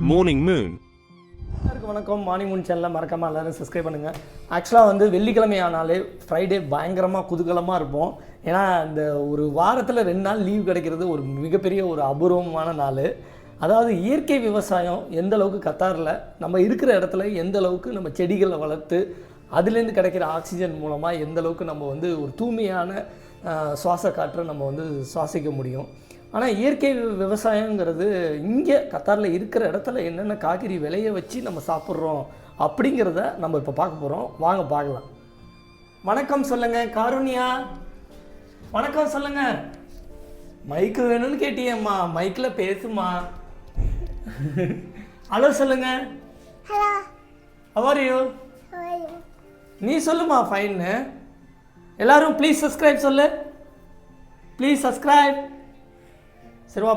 Morning Moon. வணக்கம். Morning Moon சேனலில் மறக்காமல் எல்லோரும் சப்ஸ்கிரைப் பண்ணுங்கள். ஆக்சுவலாக வந்து வெள்ளிக்கிழமை ஆனாலே ஃப்ரைடே பயங்கரமாக குதூகலமாக இருப்போம். ஏன்னா இந்த ஒரு வாரத்தில் 2 நாள் லீவ் கிடைக்கிறது ஒரு மிகப்பெரிய ஒரு அபூர்வமான நாள். அதாவது இயற்கை விவசாயம் எந்த அளவுக்கு கத்தாரில் நம்ம இருக்கிற இடத்துல எந்த அளவுக்கு நம்ம செடிகளை வளர்த்து அதுலேருந்து கிடைக்கிற ஆக்சிஜன் மூலமாக எந்த அளவுக்கு நம்ம வந்து ஒரு தூய்மையான சுவாச காற்றை நம்ம வந்து சுவாசிக்க முடியும். ஆனால் இயற்கை விவசாயங்கிறது இங்கே கத்தாரில் இருக்கிற இடத்துல என்னென்ன காய்கறி விளைய வச்சு நம்ம சாப்பிட்றோம் அப்படிங்கிறத நம்ம இப்போ பார்க்க போகிறோம். வாங்க பார்க்கலாம். வணக்கம் சொல்லுங்கள் காருண்யா. வணக்கம் சொல்லுங்கள். மைக்கு வேணும்னு கேட்டியம்மா, மைக்கில் பேசுமா. ஹலோ சொல்லுங்கள். Hello. How are you? How are you? நீ சொல்லுமா ஃபைன்னு. எல்லாரும் ப்ளீஸ் சப்ஸ்கிரைப் சொல்லு. Please subscribe. சரி வா.